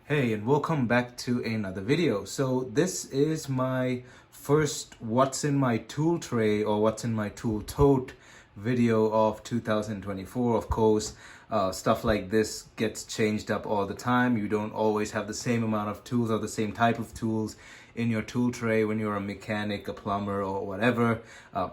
Hey, and welcome back to another video. So this is my first what's in my tool tray or what's in my tool tote video of 2024. Of course, stuff like this gets changed up all the time. You don't always have the same amount of tools or the same type of tools in your tool tray when you're a mechanic, a plumber, or whatever.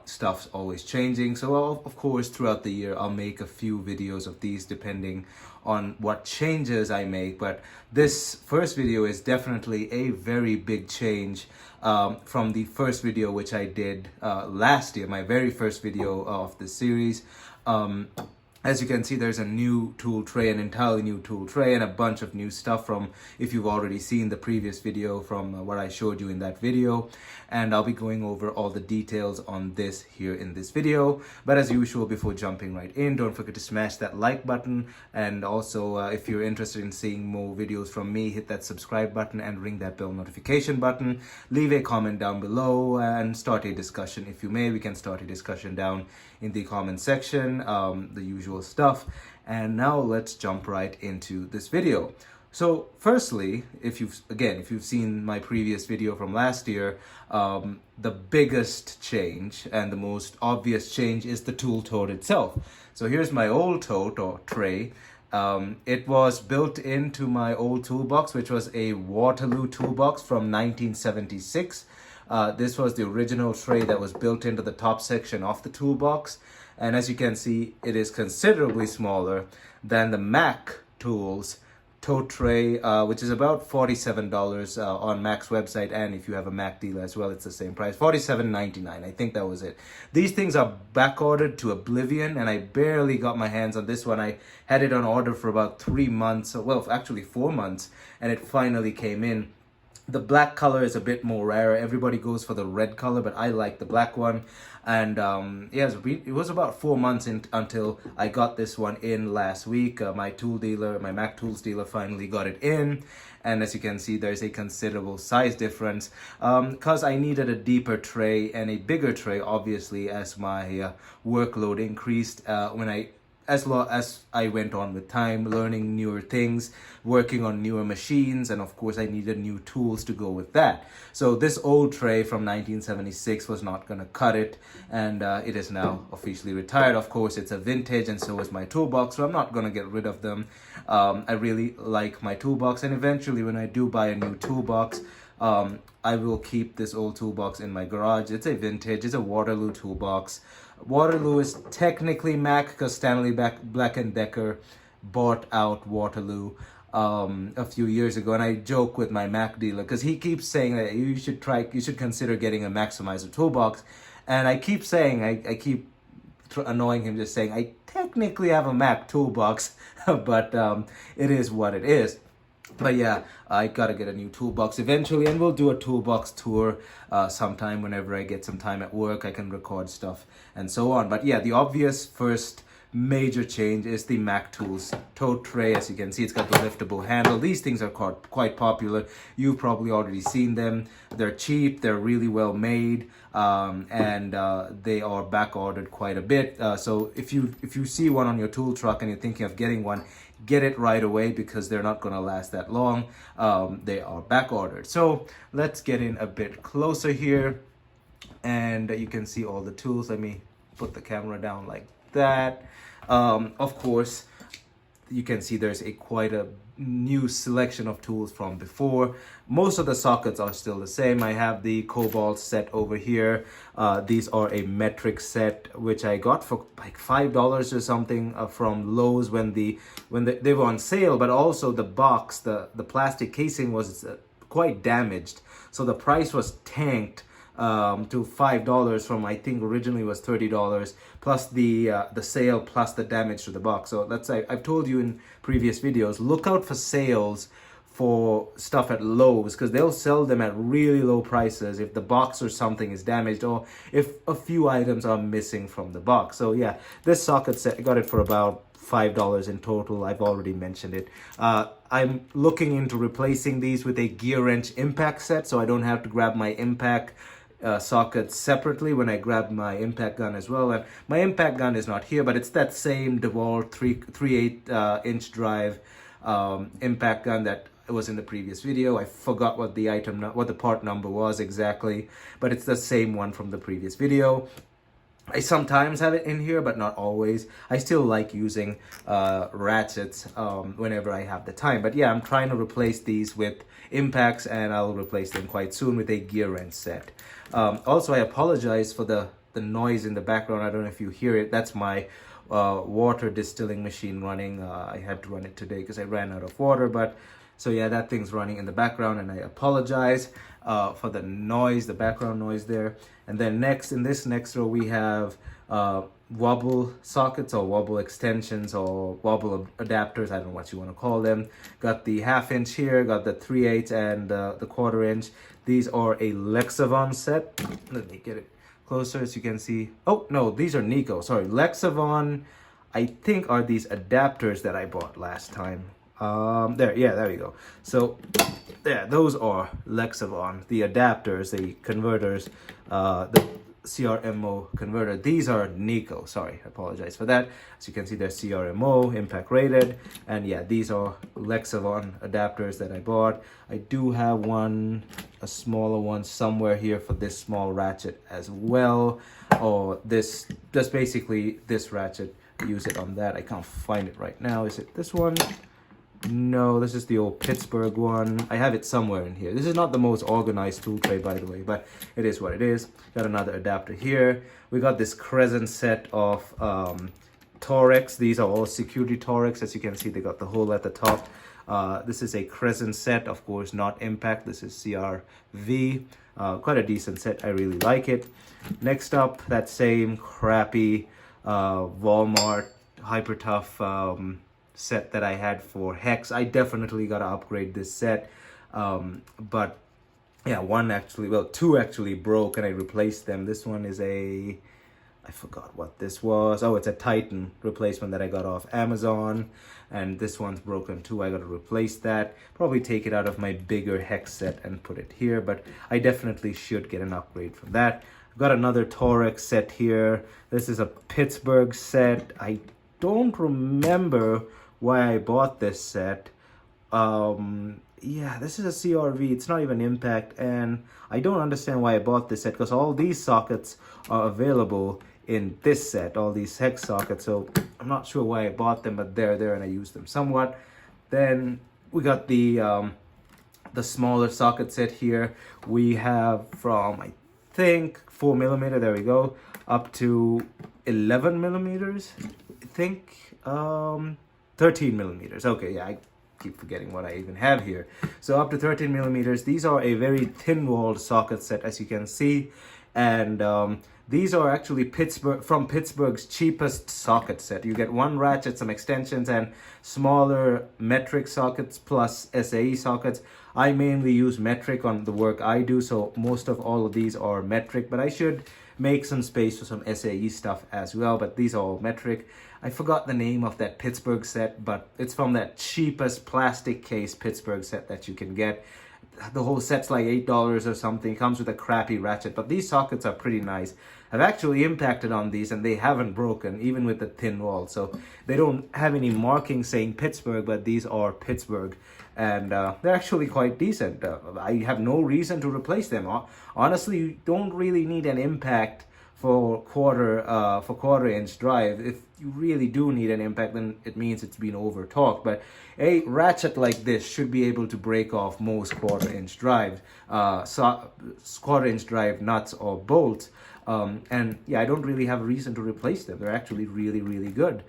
Stuff's always changing. So of course, throughout the year, I'll make a few videos of these depending on what changes I make. But this first video is definitely a very big change from the first video which I did last year, my very first video of this series. As you can see, there's a new tool tray, an entirely new tool tray, and a bunch of new stuff from, if you've already seen the previous video, from what I showed you in that video. And I'll be going over all the details on this here in this video. But as usual, before jumping right in, don't forget to smash that like button. And also, if you're interested in seeing more videos from me, hit that subscribe button and ring that bell notification button. Leave a comment down below and start a discussion if you may. We can start a discussion down in the comment section, the usual stuff. And now let's jump right into this video. So firstly, if you've seen my previous video from last year, the biggest change and the most obvious change is the tool tote itself. So here's my old tote or tray. It was built into my old toolbox, which was a Waterloo toolbox from 1976. This was the original tray that was built into the top section of the toolbox. And as you can see, it is considerably smaller than the Mac Tools Tote tray, which is about $47 on Mac's website. And if you have a Mac dealer as well, it's the same price, $47.99. I think that was it. These things are back ordered to oblivion, and I barely got my hands on this one. I had it on order for about 3 months, well, actually 4 months, and it finally came in. The black color is a bit more rare. Everybody goes for the red color, but I like the black one. And yes, it was about 4 months until I got this one in last week. My tool dealer, my Mac Tools dealer, finally got it in. And as you can see, there's a considerable size difference because I needed a deeper tray and a bigger tray, obviously, as my workload increased as I went on with time, learning newer things, working on newer machines, and of course I needed new tools to go with that. So this old tray from 1976 was not going to cut it, and it is now officially retired. Of course, it's a vintage, and so is my toolbox, so I'm not going to get rid of them. I really like my toolbox, and eventually when I do buy a new toolbox, I will keep this old toolbox in my garage. It's a vintage, it's a Waterloo toolbox. Waterloo is technically Mac because Stanley Black & Decker bought out Waterloo a few years ago, and I joke with my Mac dealer because he keeps saying that you should consider getting a Maximizer toolbox, and I keep saying, I keep annoying him just saying, I technically have a Mac toolbox, but it is what it is. But yeah, I gotta get a new toolbox eventually, and we'll do a toolbox tour sometime whenever I get some time at work. I can record stuff and so on. But yeah, the obvious first major change is the Mac Tools Tote tray. As you can see, it's got the liftable handle. These things are quite popular. You've probably already seen them. They're cheap, they're really well made, and they are back ordered quite a bit. So if you see one on your tool truck and you're thinking of getting one, get it right away because they're not going to last that long. They are back ordered. So let's get in a bit closer here, and you can see all the tools. Let me put the camera down like that. Of course, you can see there's quite a new selection of tools from before. Most of the sockets are still the same. I have the Cobalt set over here. These are a metric set which I got for like $5 or something from Lowe's when they were on sale. But also the box, the plastic casing was quite damaged, so the price was tanked to $5 from, I think originally was $30, plus the sale plus the damage to the box. So I've told you in previous videos, look out for sales for stuff at Lowe's because they'll sell them at really low prices if the box or something is damaged or if a few items are missing from the box. So yeah, this socket set, I got it for about $5 in total. I've already mentioned it. I'm looking into replacing these with a gear wrench impact set, so I don't have to grab my impact sockets separately when I grab my impact gun as well. And my impact gun is not here, but it's that same Dewalt 3/8 inch drive impact gun that it was in the previous video. I forgot what the what the part number was exactly, but it's the same one from the previous video. I sometimes have it in here, but not always. I still like using ratchets whenever I have the time. But yeah, I'm trying to replace these with impacts, and I'll replace them quite soon with a gear wrench set. Also, I apologize for the noise in the background. I don't know if you hear it. That's my water distilling machine running. I had to run it today because I ran out of water. But so yeah, that thing's running in the background, and I apologize for the noise, the background noise there. And then next, in this next row, we have wobble sockets or wobble extensions or wobble adapters. I don't know what you want to call them. Got the 1/2 inch here, got the 3/8 and the 1/4 inch. These are a Lexavon set. Let me get it closer as you can see. Oh, no, these are Nico. Sorry, Lexavon, I think, are these adapters that I bought last time. There we go. So yeah, those are Lexavon, the adapters, the converters, the CRMO converter. These are Nico. Sorry, I apologize for that. As you can see, they're CRMO, impact rated, and yeah, these are Lexavon adapters that I bought. I do have a smaller one somewhere here for this small ratchet as well, or this, just basically this ratchet. Use it on that. I can't find it right now. Is it this one? No, this is the old Pittsburgh one. I have it somewhere in here. This is not the most organized tool tray, by the way, but it is what it is. Got another adapter here. We got this crescent set of torx. These are all security torx. As you can see, they got the hole at the top. This is a crescent set, of course, not impact. This is CRV. Quite a decent set. I really like it. Next up, that same crappy Walmart Hyper Tough set that I had for Hex. I definitely gotta upgrade this set, but yeah, two actually broke and I replaced them. This one is I forgot what this was. Oh, it's a Titan replacement that I got off Amazon, and this one's broken too. I gotta replace that. Probably take it out of my bigger Hex set and put it here, but I definitely should get an upgrade from that. I've got another torx set here. This is a Pittsburgh set. I don't remember why I bought this set. Yeah, this is a CRV. It's not even impact, and I don't understand why I bought this set, because all these sockets are available in this set, all these hex sockets. So I'm not sure why I bought them, but they're there and I use them somewhat. Then we got the smaller socket set here. We have from, I think, 4mm, there we go, up to 11mm, I think. 13mm. Okay, yeah, I keep forgetting what I even have here. So up to 13mm. These are a very thin-walled socket set, as you can see, and these are actually Pittsburgh's cheapest socket set. You get one ratchet, some extensions, and smaller metric sockets plus SAE sockets. I mainly use metric on the work I do, so most of all of these are metric, but I should make some space for some SAE stuff as well, but these are all metric. I forgot the name of that Pittsburgh set, but it's from that cheapest plastic case Pittsburgh set that you can get. The whole set's like $8 or something. It comes with a crappy ratchet, but these sockets are pretty nice. I've actually impacted on these and they haven't broken, even with the thin wall. So they don't have any marking saying Pittsburgh, but these are Pittsburgh, and they're actually quite decent. I have no reason to replace them. Honestly, you don't really need an impact for quarter inch drive. If you really do need an impact, then it means it's been over torqued. But a ratchet like this should be able to break off most quarter inch drive nuts or bolts. And yeah, I don't really have a reason to replace them. They're actually really, really good,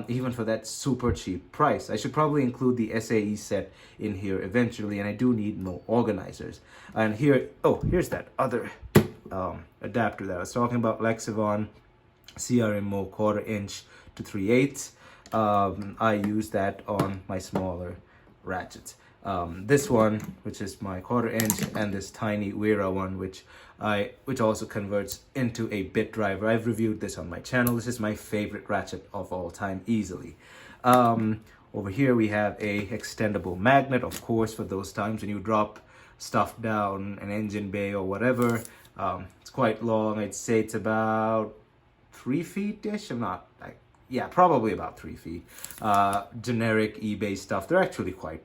even for that super cheap price. I should probably include the SAE set in here eventually, and I do need more organizers. And here, oh, here's that other adapter that I was talking about, Lexavon CRMO 1/4 inch to 3/8. I use that on my smaller ratchets. This one, which is my 1/4 inch, and this tiny Wera one, which also converts into a bit driver. I've reviewed this on my channel. This is my favorite ratchet of all time, easily. Over here we have a extendable magnet, of course, for those times when you drop stuff down an engine bay or whatever. It's quite long. I'd say it's about 3 feet-ish. Yeah, probably about 3 feet. Generic eBay stuff. They're actually quite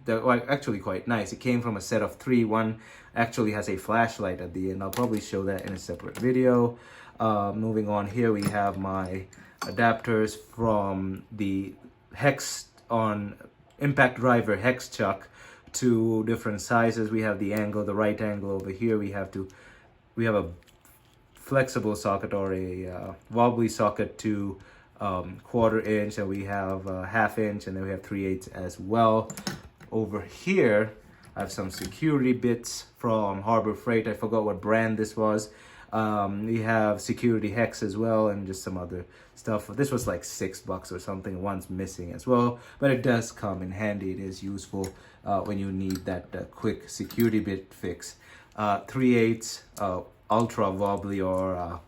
they're actually quite nice. It came from a set of 3. One actually has a flashlight at the end. I'll probably show that in a separate video. Moving on, here we have my adapters from the hex on impact driver hex chuck to different sizes. We have the angle, the right angle over here. We have a flexible socket or a wobbly socket to 1/4 inch, and we have 1/2 inch, and then we have 3/8 as well. Over here I have some security bits from Harbor Freight. I forgot what brand this was. We have security hex as well, and just some other stuff. This was like $6 or something. One's missing as well, but it does come in handy. It is useful when you need that quick security bit fix. 3/8 ultra wobbly, or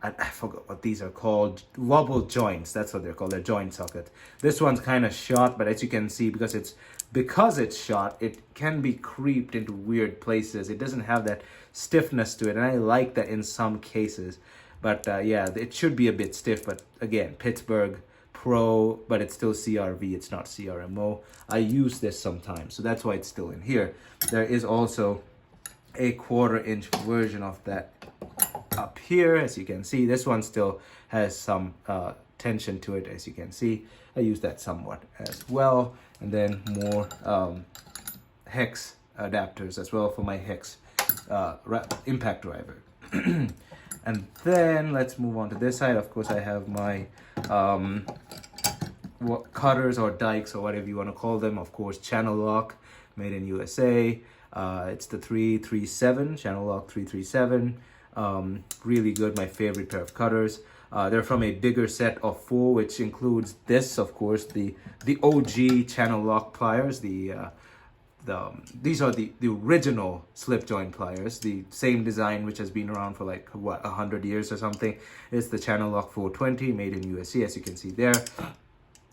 I forgot what these are called. Wobble joints, that's what they're called. They're joint socket. This one's kind of short, but as you can see, because it's short, it can be creeped into weird places. It doesn't have that stiffness to it, and I like that in some cases. But yeah, it should be a bit stiff, but again, Pittsburgh Pro, but it's still CRV, it's not CRMO. I use this sometimes, so that's why it's still in here. There is also a 1/4 inch version of that up here, as you can see. This one still has some tension to it, as you can see. I use that somewhat as well. And then more hex adapters as well for my hex impact driver. And then let's move on to this side. Of course, I have my cutters or dikes or whatever you want to call them. Of course, channel lock, made in USA. It's the 337, channel lock 337. Really good, my favorite pair of cutters. They're from a bigger set of 4, which includes this, of course, the OG channel lock pliers. These are the original slip joint pliers, the same design which has been around for like what, 100 years or something. It's the channel lock 420, made in USA, as you can see there.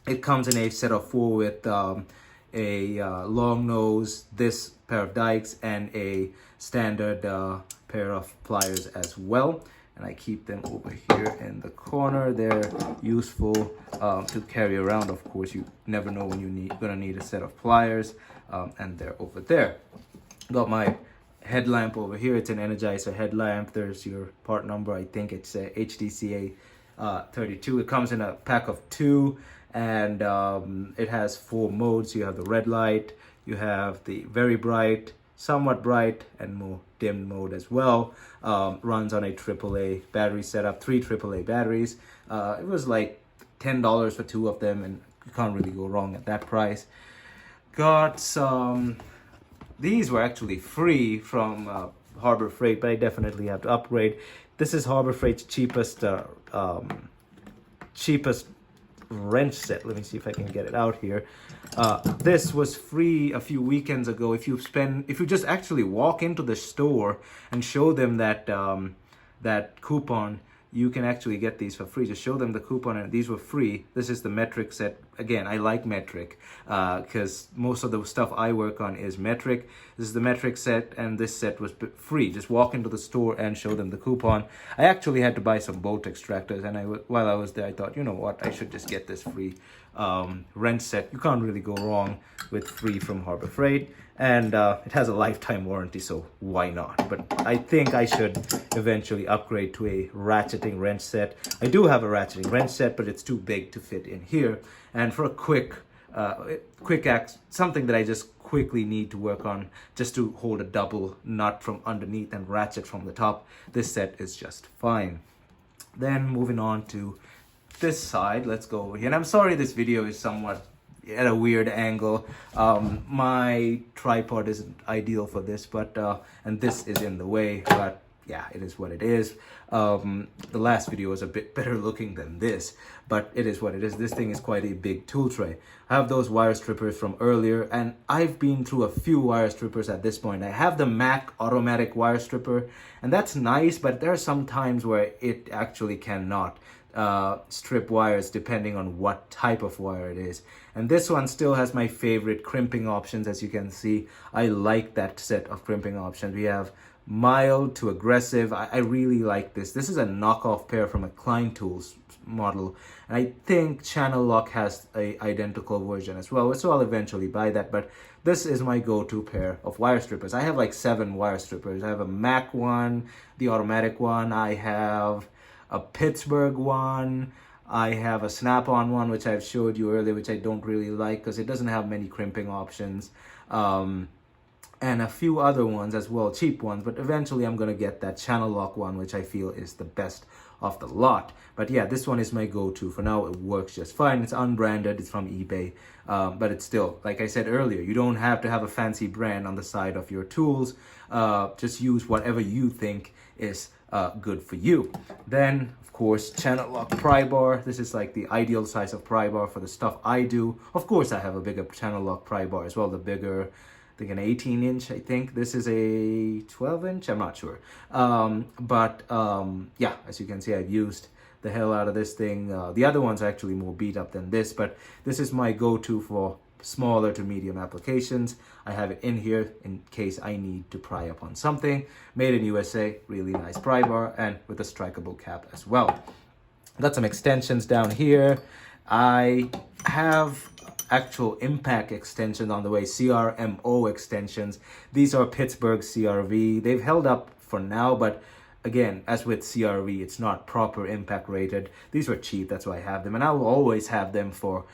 It comes in a set of 4 with a long nose, this pair of dikes, and a standard pair of pliers as well. And I keep them over here in the corner. They're useful to carry around. Of course, you never know when you're gonna need a set of pliers, and they're over there. Got my headlamp over here. It's an Energizer headlamp. There's your part number. I think it's a HDCA 32. It comes in a pack of 2, and it has 4 modes. You have the red light, you have the very bright, somewhat bright, and more dim mode as well. Runs on a AAA battery setup, 3 AAA batteries. It was like $10 for 2 of them, and you can't really go wrong at that price. Got some, these were actually free from Harbor Freight, but I definitely have to upgrade. This is Harbor Freight's cheapest wrench set. Let me see if I can get it out here. This was free a few weekends ago. If you just actually walk into the store and show them that coupon, you can actually get these for free. Just show them the coupon, and these were free. This is the metric set. Again, I like metric because most of the stuff I work on is metric. This is the metric set, and this set was free. Just walk into the store and show them the coupon. I actually had to buy some bolt extractors, and while I was there, I thought, you know what, I should just get this free wrench set. You can't really go wrong with free from Harbor Freight, and it has a lifetime warranty, so why not? But I think I should eventually upgrade to a ratcheting wrench set. I do have a ratcheting wrench set, but it's too big to fit in here. And for a quick act, something that I just quickly need to work on, just to hold a double nut from underneath and ratchet from the top, this set is just fine. Then moving on to this side, let's go over here. And I'm sorry this video is somewhat at a weird angle. My tripod isn't ideal for this, but and this is in the way, but yeah, it is what it is. The last video was a bit better looking than this, but it is what it is. This thing is quite a big tool tray. I have those wire strippers from earlier, and I've been through a few wire strippers at this point. I have the Mac automatic wire stripper, and that's nice, but there are some times where it actually cannot strip wires depending on what type of wire it is. And this one still has my favorite crimping options. As you can see, I like that set of crimping options. We have mild to aggressive. I really like this. This is a knockoff pair from a Klein Tools model, and I think Channel Lock has a identical version as well, so I'll eventually buy that. But this is my go-to pair of wire strippers. I have like 7 wire strippers. I have a Mac one, the automatic one, I have a Pittsburgh one, I have a snap-on one, which I've showed you earlier, which I don't really like because it doesn't have many crimping options, and a few other ones as well, cheap ones. But eventually I'm going to get that Channel Lock one, which I feel is the best of the lot. But yeah, this one is my go-to. For now, it works just fine. It's unbranded, it's from eBay, but it's still, like I said earlier, you don't have to have a fancy brand on the side of your tools. Just use whatever you think is good for you. Then, of course, Channel Lock pry bar. This is like the ideal size of pry bar for the stuff I do. Of course, I have a bigger Channel Lock pry bar as well, the bigger, I think an 18-inch, I think. This is a 12-inch, I'm not sure. Yeah, as you can see, I've used the hell out of this thing. The other one's are actually more beat up than this, but this is my go-to for smaller to medium applications. I have it in here in case I need to pry up on something. Made in USA, really nice pry bar, and with a strikeable cap as well. Got some extensions down here. I have actual impact extensions on the way, CRMO extensions. These are Pittsburgh CRV. They've held up for now, but again, as with CRV, it's not proper impact rated. These were cheap, that's why I have them, and I will always have them for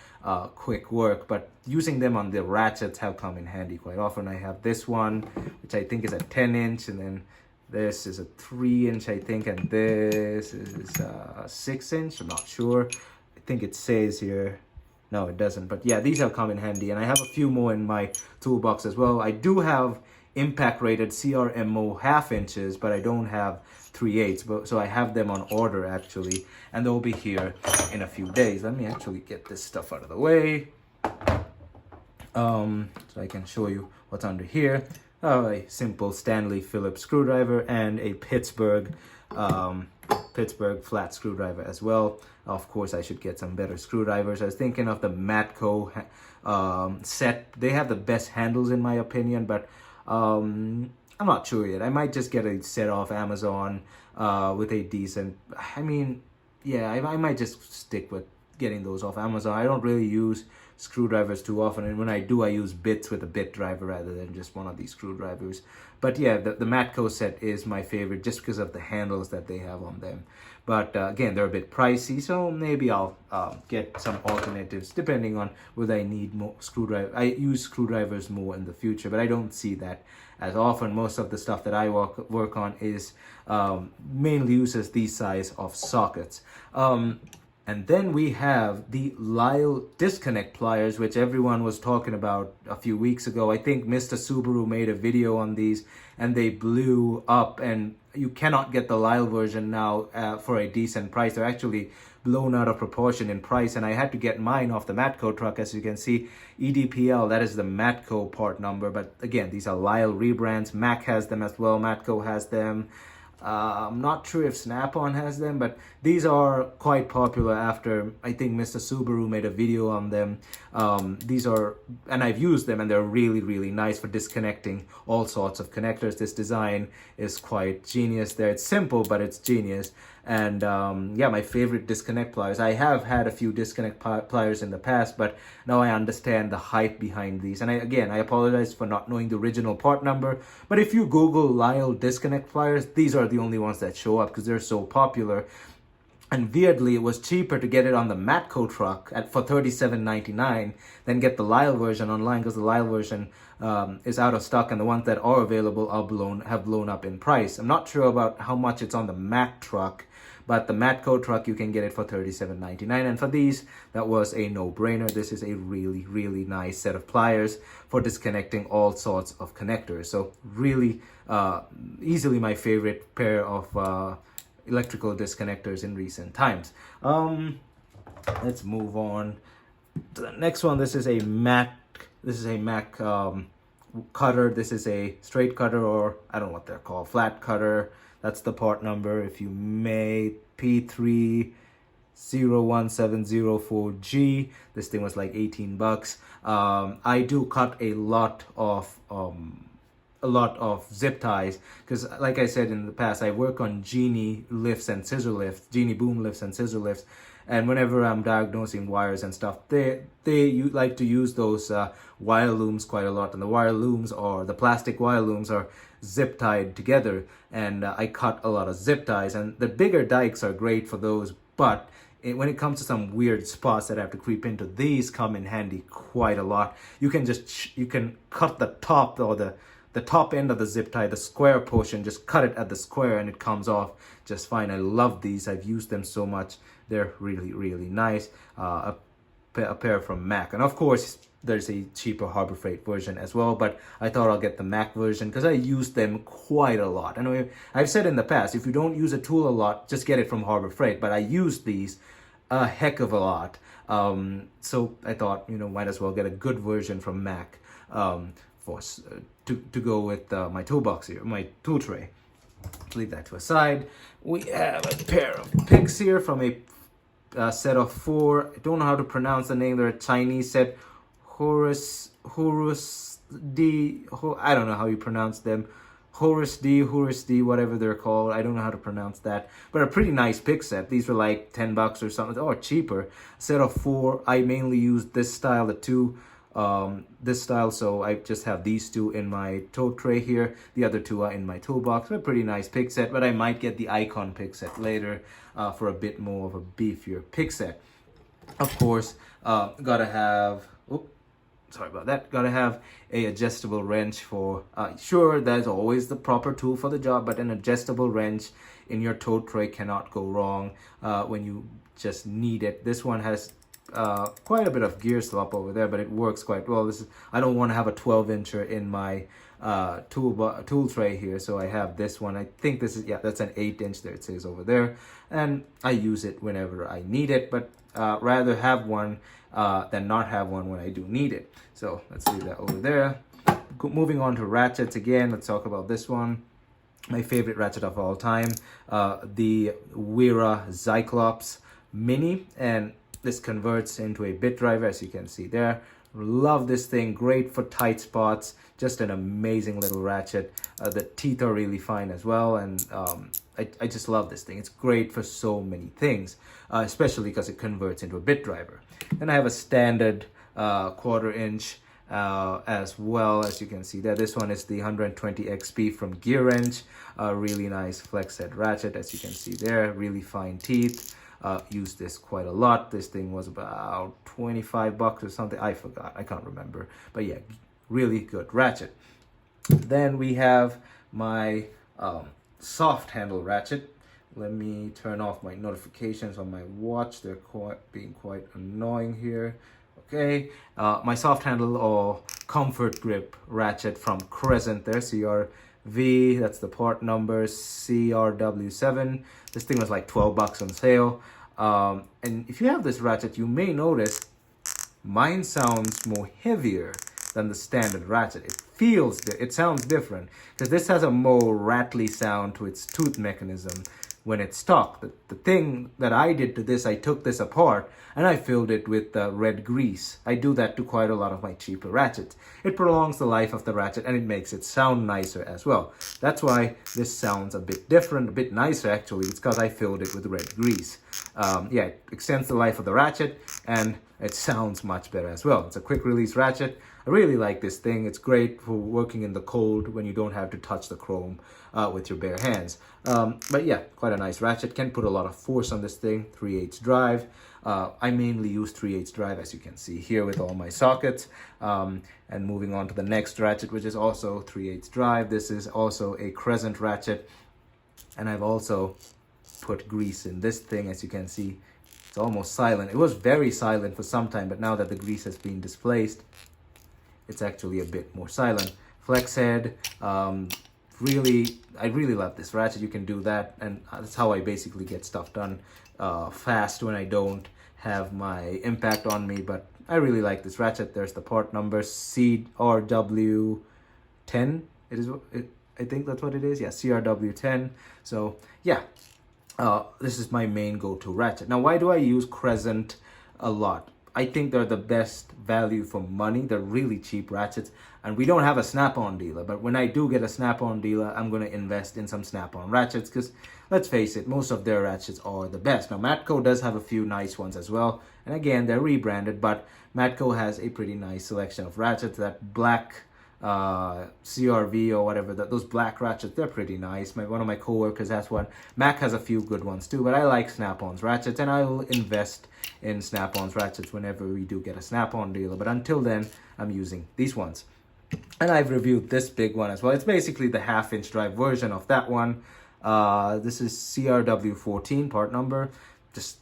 quick work, but using them on the ratchets have come in handy quite often. I have this one, which I think is a 10-inch, and then this is a 3-inch, I think, and this is a 6-inch, I'm not sure. I think it says here, no, it doesn't. But yeah, these have come in handy, and I have a few more in my toolbox as well. I do have impact rated CRMO 1/2 inches, but I don't have 3/8, but so I have them on order actually, and they'll be here in a few days. Let me actually get this stuff out of the way, so I can show you what's under here. A simple Stanley Phillips screwdriver and a Pittsburgh flat screwdriver as well. Of course, I should get some better screwdrivers. I was thinking of the Matco set. They have the best handles in my opinion, but I'm not sure yet. I might just get a set off Amazon with a decent, I mean, yeah, I might just stick with getting those off Amazon. I don't really use screwdrivers too often, and when I do, I use bits with a bit driver rather than just one of these screwdrivers. But yeah, the Matco set is my favorite just because of the handles that they have on them. But again, they're a bit pricey, so maybe I'll get some alternatives depending on whether I need more screwdriver. I use screwdrivers more in the future, but I don't see that as often. Most of the stuff that I work on is mainly uses these size of sockets. And then we have the Lyle disconnect pliers, which everyone was talking about a few weeks ago. I think Mr. Subaru made a video on these, and they blew up, and you cannot get the Lyle version now for a decent price. They're actually blown out of proportion in price, and I had to get mine off the Matco truck. As you can see, EDPL, that is the Matco part number. But again, these are Lyle rebrands. Mac has them as well. Matco has them. I'm not sure if Snap-on has them, but these are quite popular after I think Mr. Subaru made a video on them. These are, and I've used them, and they're really, really nice for disconnecting all sorts of connectors. This design is quite genius there. It's simple, but it's genius. And yeah, my favorite disconnect pliers. I have had a few disconnect pliers in the past, but now I understand the hype behind these. And I apologize for not knowing the original part number, but if you Google Lyle disconnect pliers, these are the only ones that show up because they're so popular. And weirdly, it was cheaper to get it on the Matco truck for $37.99 than get the Lyle version online, because the Lyle version is out of stock, and the ones that are available have blown up in price. I'm not sure about how much it's on the Mac truck, but the Matco truck, you can get it for $37.99. And for these, that was a no-brainer. This is a really, really nice set of pliers for disconnecting all sorts of connectors. So really easily my favorite pair of electrical disconnectors in recent times. Let's move on to the next one. This is a Mac cutter. This is a straight cutter, or I don't know what they're called, flat cutter. That's the part number, if you may, P301704G. This thing was like $18. I do cut a lot of a lot of zip ties, because like I said in the past, I work on genie lifts and scissor lifts, genie boom lifts and scissor lifts, and whenever I'm diagnosing wires and stuff, you like to use those wire looms quite a lot, and the wire looms, or the plastic wire looms, are zip tied together, and I cut a lot of zip ties, and the bigger dikes are great for those, but when it comes to some weird spots that I have to creep into, these come in handy quite a lot. You can cut the top, or the top end of the zip tie, the square portion, just cut it at the square and it comes off just fine. I love these. I've used them so much. They're really, really nice. A pair from Mac. And of course, there's a cheaper Harbor Freight version as well, but I thought I'll get the Mac version because I use them quite a lot. And I've said in the past, if you don't use a tool a lot, just get it from Harbor Freight. But I use these a heck of a lot. So I thought, might as well get a good version from Mac to go with my toolbox here, my tool tray. Leave that to a side. We have a pair of picks here from a set of 4. I don't know how to pronounce the name. They're a Chinese set. Horus D. I don't know how you pronounce them. Horus D, whatever they're called. I don't know how to pronounce that. But a pretty nice pick set. These were like $10 or something, or cheaper. Set of 4. I mainly use this style, the 2. This style, so I just have these 2 in my tote tray here. The other 2 are in my toolbox. A pretty nice pick set, but I might get the Icon pick set later for a bit more of a beefier pick set. Of course, gotta have a adjustable wrench for, sure, that's always the proper tool for the job, but an adjustable wrench in your tote tray cannot go wrong when you just need it. This one has quite a bit of gear slop over there, but it works quite well. I don't want to have a 12-incher in my tool tray here, so I have this one. I think this is, that's an 8-inch there, it says over there, and I use it whenever I need it, but rather have one than not have one when I do need it. So let's leave that over there. Moving on to ratchets again, let's talk about this one. My favorite ratchet of all time, the Wera Cyclops Mini, and this converts into a bit driver, as you can see there. Love this thing, great for tight spots, just an amazing little ratchet. The teeth are really fine as well, and I just love this thing. It's great for so many things, especially because it converts into a bit driver. Then I have a standard 1/4 inch as well, as you can see there. This one is the 120 XP from Gear Wrench. Really nice flex head ratchet, as you can see there. Really fine teeth. Used this quite a lot. This thing was about $25 or something. I forgot. I can't remember. But yeah, really good ratchet. Then we have my soft handle ratchet. Let me turn off my notifications on my watch. They're being quite annoying here. Okay, my soft handle or comfort grip ratchet from Crescent there, CRV, that's the part number, CRW7. This thing was like $12 on sale. And if you have this ratchet, you may notice mine sounds more heavier than the standard ratchet. It sounds different because this has a more rattly sound to its tooth mechanism when it's stock. The thing that I did to this, I took this apart and I filled it with red grease. I do that to quite a lot of my cheaper ratchets. It prolongs the life of the ratchet and it makes it sound nicer as well. That's why this sounds a bit different, a bit nicer actually. It's because I filled it with red grease. Yeah, it extends the life of the ratchet and it sounds much better as well. It's a quick release ratchet. I really like this thing. It's great for working in the cold when you don't have to touch the chrome with your bare hands. But yeah, quite a nice ratchet. Can put a lot of force on this thing. 3/8 drive. I mainly use 3/8 drive, as you can see here with all my sockets. And moving on to the next ratchet, which is also 3/8 drive. This is also a Crescent ratchet. And I've also put grease in this thing, as you can see. It's almost silent. It was very silent for some time, but now that the grease has been displaced, it's actually a bit more silent. Flex head, I really love this ratchet. You can do that, and that's how I basically get stuff done fast when I don't have my impact on me. But I really like this ratchet. There's the part number, CRW10. I think that's what it is. Yeah, CRW10. So yeah, this is my main go-to ratchet. Now, why do I use Crescent a lot? I think they're the best value for money. They're really cheap ratchets, and we don't have a snap-on dealer, but when I do get a snap-on dealer, I'm going to invest in some snap-on ratchets, because let's face it, most of their ratchets are the best. Now, Matco does have a few nice ones as well, and again, they're rebranded, but Matco has a pretty nice selection of ratchets. That black CRV or whatever, those black ratchets, they're pretty nice. One of my coworkers has one. Mac has a few good ones too, but I like snap-ons ratchets, and I will invest in snap-ons ratchets whenever we do get a snap-on dealer. But until then, I'm using these ones. And I've reviewed this big one as well. It's basically the half-inch drive version of that one. This is CRW14 part number. Just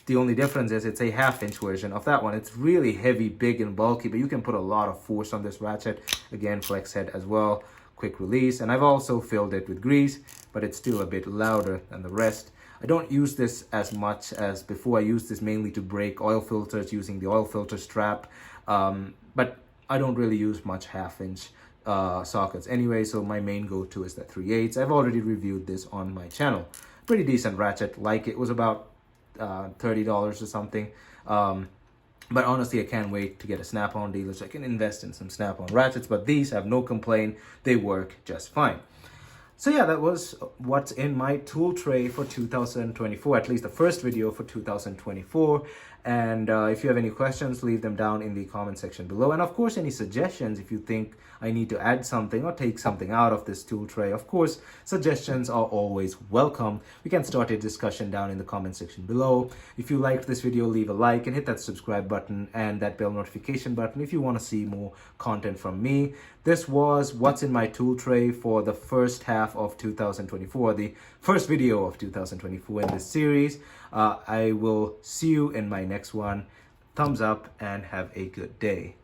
the only difference is it's a half-inch version of that one. It's really heavy, big, and bulky, but you can put a lot of force on this ratchet. Again, flex head as well, quick release. And I've also filled it with grease, but it's still a bit louder than the rest. I don't use this as much as before. I use this mainly to break oil filters using the oil filter strap. But I don't really use much half-inch sockets anyway, so my main go-to is the 3/8. I've already reviewed this on my channel. Pretty decent ratchet. Like, it was about $30 or something. But honestly, I can't wait to get a snap-on dealer so I can invest in some snap-on ratchets. But these, I have no complaint. They work just fine. So yeah, that was what's in my tool tray for 2024, at least the first video for 2024. And if you have any questions, leave them down in the comment section below. And of course, any suggestions, if you think I need to add something or take something out of this tool tray, of course, suggestions are always welcome. We can start a discussion down in the comment section below. If you liked this video, leave a like and hit that subscribe button and that bell notification button if you want to see more content from me. This was what's in my tool tray for the first half of 2024, the first video of 2024 in this series. I will see you in my next one. Thumbs up and have a good day.